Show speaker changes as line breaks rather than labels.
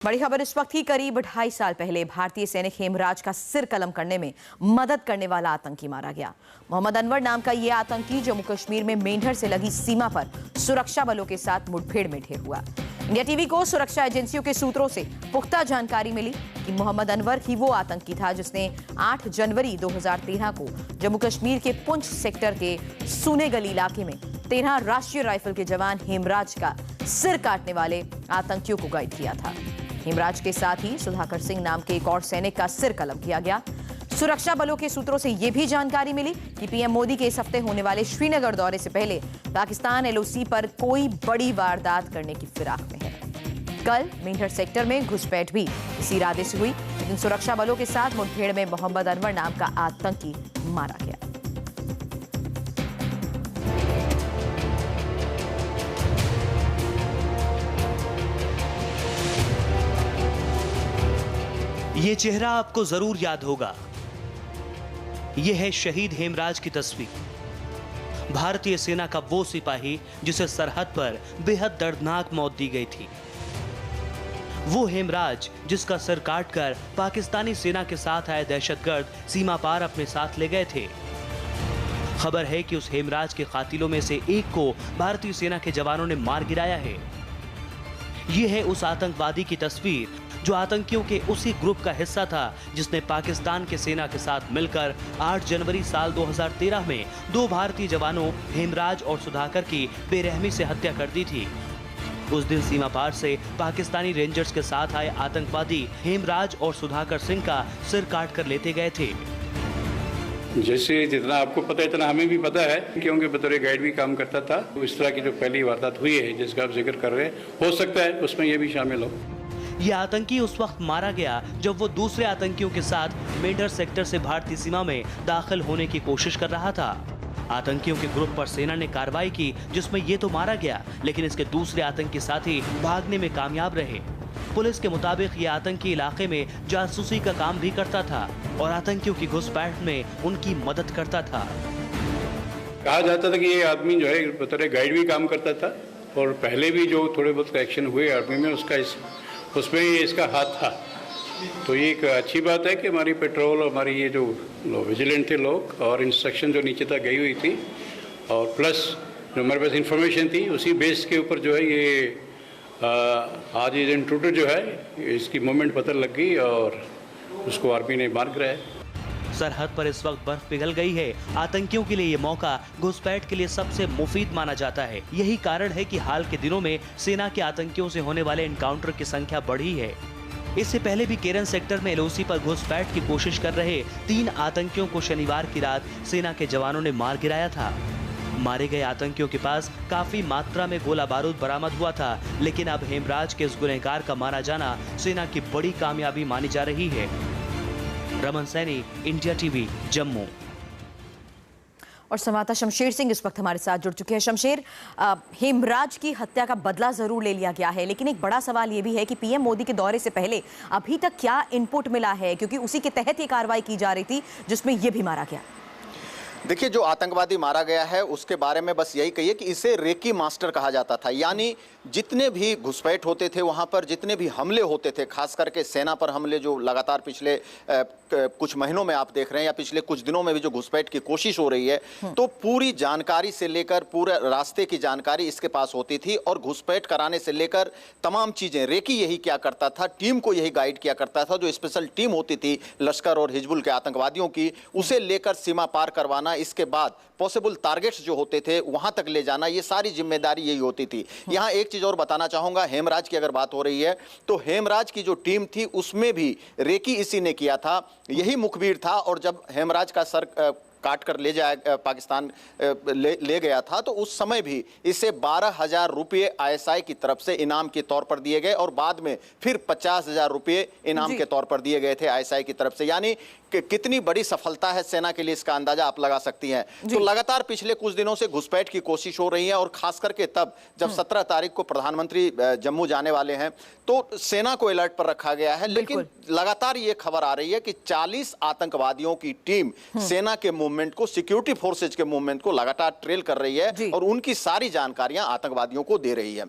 बड़ी खबर इस वक्त की करीब 2.5 साल पहले भारतीय सैनिक हेमराज का सिर कलम करने में मदद करने वाला आतंकी मारा गया। मोहम्मद अनवर नाम का यह आतंकी जम्मू कश्मीर में मेंढर से लगी सीमा पर सुरक्षा बलों के साथ मुठभेड़ में ढेर हुआ। इंडिया टीवी को सुरक्षा एजेंसियों के सूत्रों से पुख्ता जानकारी मिली कि मोहम्मद अनवर ही वो आतंकी था जिसने 8 जनवरी 2013 को जम्मू कश्मीर के पुंछ सेक्टर के सुनेगल इलाके में 13 राष्ट्रीय राइफल के जवान हेमराज का सिर काटने वाले आतंकियों को गायब किया था। हेमराज के साथ ही सुधाकर सिंह नाम के एक और सैनिक का सिर कलम किया गया। सुरक्षा बलों के सूत्रों से यह भी जानकारी मिली कि पीएम मोदी के इस हफ्ते होने वाले श्रीनगर दौरे से पहले पाकिस्तान एलओसी पर कोई बड़ी वारदात करने की फिराक में है। कल मेंढर सेक्टर में घुसपैठ भी इसी इरादे से हुई, लेकिन सुरक्षा बलों के साथ मुठभेड़ में मोहम्मद अनवर नाम का आतंकी मारा गया।
ये चेहरा आपको जरूर याद होगा। यह है शहीद हेमराज की तस्वीर। भारतीय सेना का वो सिपाही जिसे सरहद पर बेहद दर्दनाक मौत दी गई थी। वो हेमराज जिसका सिर काटकर पाकिस्तानी सेना के साथ आए दहशतगर्द सीमा पार अपने साथ ले गए थे। खबर है कि उस हेमराज के कातिलों में से एक को भारतीय सेना के जवानों ने मार गिराया है। यह है उस आतंकवादी की तस्वीर जो आतंकियों के उसी ग्रुप का हिस्सा था जिसने पाकिस्तान के सेना के साथ मिलकर 8 जनवरी साल 2013 में 2 भारतीय जवानों हेमराज और सुधाकर की बेरहमी से हत्या कर दी थी। उस दिन सीमा पार से पाकिस्तानी रेंजर्स के साथ आए आतंकवादी हेमराज और सुधाकर सिंह का सिर काट कर लेते गए थे।
जैसे जितना आपको पता है इतना हमें भी पता है, क्योंकि बतौर गाइड भी काम करता था। इस तरह की जो पहली वारदात हुई है जिसका आप जिक्र कर रहे हैं, हो सकता है उसमें ये भी शामिल हो।
यह आतंकी उस वक्त मारा गया जब वो दूसरे आतंकियों के साथ मेंढर सेक्टर से भारतीय सीमा में दाखिल होने की कोशिश कर रहा था। आतंकियों के ग्रुप पर सेना ने कार्रवाई की जिसमें ये तो मारा गया, लेकिन इसके दूसरे आतंकी साथी भागने में कामयाब रहे। पुलिस के मुताबिक ये आतंकी इलाके में जासूसी का काम भी करता था और आतंकियों की घुसपैठ में उनकी मदद करता था।
कहा जाता था कि ये आदमी जो है बतौर गाइड भी काम करता था और पहले भी जो थोड़े बहुत एक्शन हुए आर्मी में उसमें ये इसका हाथ था। तो ये एक अच्छी बात है कि हमारी पेट्रोल, हमारी ये जो विजिलेंट थे लोग और इंस्ट्रक्शन जो नीचे तक गई हुई थी और प्लस जो हमारे पास इंफॉर्मेशन थी उसी बेस के ऊपर जो है ये आज ये इंट्रूडर जो है इसकी मूवमेंट पता लग गई और उसको आर्मी ने मार गिराया।
सरहद पर इस वक्त बर्फ पिघल गई है। आतंकियों के लिए ये मौका घुसपैठ के लिए सबसे मुफीद माना जाता है। यही कारण है कि हाल के दिनों में सेना के आतंकियों से होने वाले एनकाउंटर की संख्या बढ़ी है। इससे पहले भी केरन सेक्टर में एलओसी पर घुसपैठ की कोशिश कर रहे 3 आतंकियों को शनिवार की रात सेना के जवानों ने मार गिराया था। मारे गए आतंकियों के पास काफी मात्रा में गोला बारूद बरामद हुआ था, लेकिन अब हेमराज के इस गुनहगार का मारा जाना सेना की बड़ी कामयाबी मानी जा रही है। Raman Saini, India TV, Jammu.
और संवाददाता शमशेर सिंह इस वक्त हमारे साथ जुड़ चुके हैं। शमशेर, हेमराज की हत्या का बदला जरूर ले लिया गया है, लेकिन एक बड़ा सवाल यह भी है कि पीएम मोदी के दौरे से पहले अभी तक क्या इनपुट मिला है, क्योंकि उसी के तहत ये कार्रवाई की जा रही थी जिसमें यह भी मारा गया।
देखिए, जो आतंकवादी मारा गया है उसके बारे में बस यही कहिए कि इसे रेकी मास्टर कहा जाता था। यानी जितने भी घुसपैठ होते थे वहां पर, जितने भी हमले होते थे, खास करके सेना पर हमले जो लगातार पिछले कुछ महीनों में आप देख रहे हैं या पिछले कुछ दिनों में भी जो घुसपैठ की कोशिश हो रही है, तो पूरी जानकारी से लेकर पूरे रास्ते की जानकारी इसके पास होती थी और घुसपैठ कराने से लेकर तमाम चीजें रेकी यही क्या करता था, टीम को यही गाइड किया करता था। जो स्पेशल टीम होती थी लश्कर और हिजबुल के आतंकवादियों की, उसे लेकर सीमा पार करवाना, इसके बाद पॉसिबल टारगेट्स जो होते थे वहां तक ले जाना, ये सारी जिम्मेदारी यही होती थी। यहां एक चीज और बताना चाहूंगा, हेमराज की अगर बात हो रही है तो हेमराज की जो टीम थी उसमें भी रेकी इसी ने किया था, यही मुखबिर था। और जब हेमराज का सर काट कर ले जाया पाकिस्तान ले गया था तो उस समय भी इसे 12,000 रुपये आईएसआई की तरफ से इनाम के तौर पर दिए गए और बाद में फिर 50,000 रुपये इनाम के तौर पर दिए गए थे आईएसआई की तरफ से। यानी कि कितनी बड़ी सफलता है सेना के लिए, इसका अंदाजा आप लगा सकती हैं। तो लगातार पिछले कुछ दिनों से घुसपैठ की कोशिश हो रही है और खास करके तब जब 17 तारीख को प्रधानमंत्री जम्मू जाने वाले हैं तो सेना को अलर्ट पर रखा गया है। लेकिन लगातार ये खबर आ रही है कि 40 आतंकवादियों की टीम सेना के मूवमेंट को, सिक्योरिटी फोर्सेज के मूवमेंट को लगातार ट्रेल कर रही है और उनकी सारी जानकारियां आतंकवादियों को दे रही है।